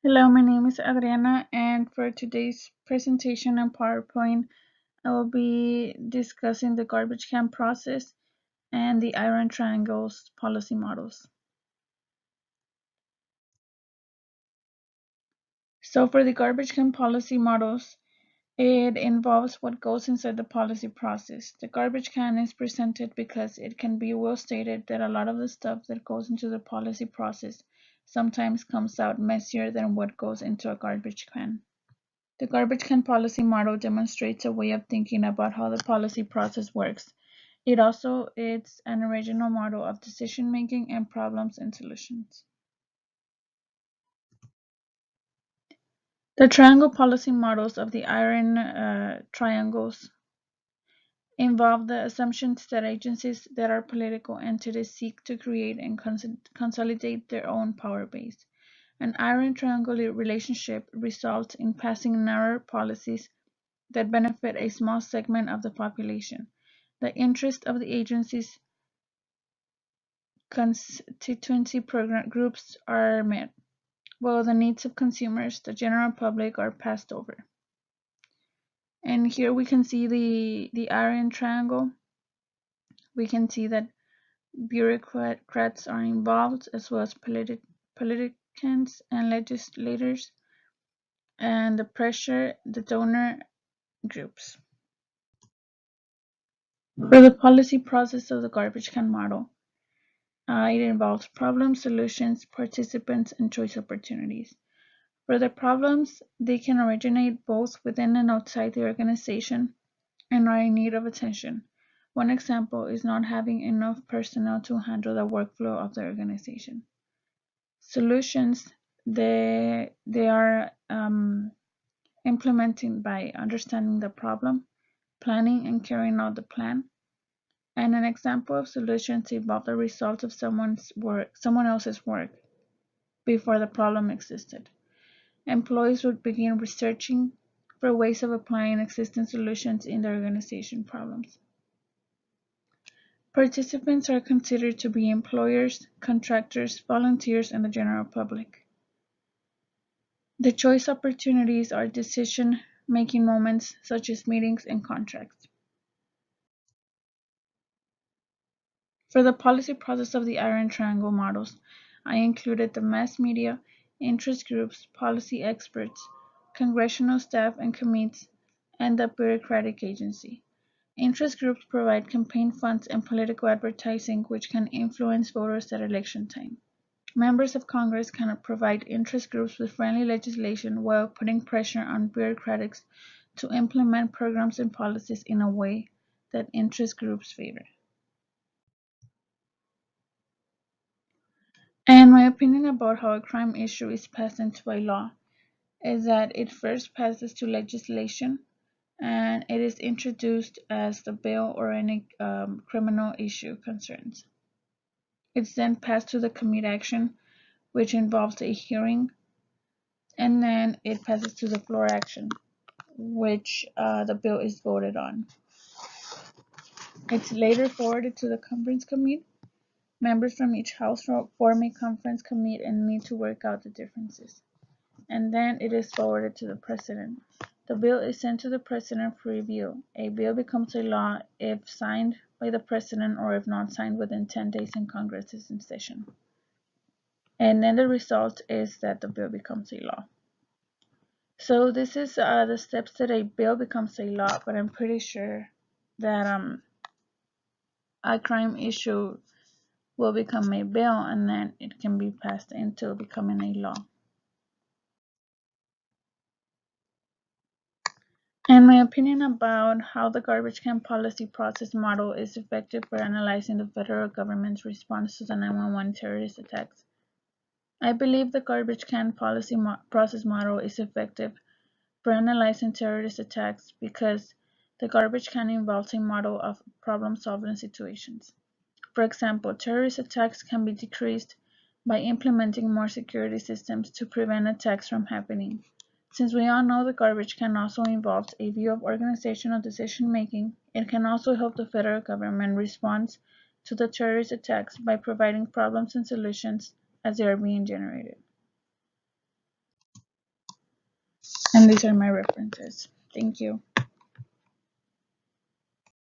Hello, my name is Adriana, and for today's presentation on PowerPoint, I will be discussing the garbage can process and the iron triangles policy models. So for the garbage can policy models, it involves what goes inside the policy process. The garbage can is presented because it can be well stated that a lot of the stuff that goes into the policy process sometimes comes out messier than what goes into a garbage can. The garbage can policy model demonstrates a way of thinking about how the policy process works. It's an original model of decision making and problems and solutions. The triangle policy models of the iron triangles involve the assumptions that agencies that are political entities seek to create and consolidate their own power base. An iron triangle relationship results in passing narrow policies that benefit a small segment of the population. The interests of the agency's constituency program groups are met, while the needs of consumers, the general public, are passed over. And here we can see the iron triangle. We can see that bureaucrats are involved, as well as politicians and legislators, and the pressure, the donor groups. For the policy process of the garbage can model, it involves problems, solutions, participants, and choice opportunities. For the problems, they can originate both within and outside the organization and are in need of attention. One example is not having enough personnel to handle the workflow of the organization. Solutions, they are implementing by understanding the problem, planning and carrying out the plan. And an example of solutions involve the result of someone else's work before the problem existed. Employees would begin researching for ways of applying existing solutions in their organization problems. Participants are considered to be employers, contractors, volunteers, and the general public. The choice opportunities are decision-making moments such as meetings and contracts. For the policy process of the iron triangle models, I included the mass media, interest groups, policy experts, congressional staff and committees, and the bureaucratic agency. Interest groups provide campaign funds and political advertising which can influence voters at election time. Members of Congress can provide interest groups with friendly legislation while putting pressure on bureaucrats to implement programs and policies in a way that interest groups favor. And my opinion about how a crime issue is passed into a law is that it first passes to legislation and it is introduced as the bill or any criminal issue concerns. It's then passed to the committee action, which involves a hearing, and then it passes to the floor action, which the bill is voted on. It's later forwarded to the conference committee. Members from each house form a conference committee and meet to work out the differences. And then it is forwarded to the president. The bill is sent to the president for review. A bill becomes a law if signed by the president or if not signed within 10 days and Congress is in session. And then the result is that the bill becomes a law. So this is the steps that a bill becomes a law, but I'm pretty sure that a crime issue will become a bill and then it can be passed into becoming a law. And my opinion about how the garbage can policy process model is effective for analyzing the federal government's response to the 911 terrorist attacks. I believe the garbage can policy process model is effective for analyzing terrorist attacks because the garbage can involves a model of problem-solving situations. For example, terrorist attacks can be decreased by implementing more security systems to prevent attacks from happening. Since we all know the garbage can also involves a view of organizational decision-making, it can also help the federal government respond to the terrorist attacks by providing problems and solutions as they are being generated. And these are my references. Thank you.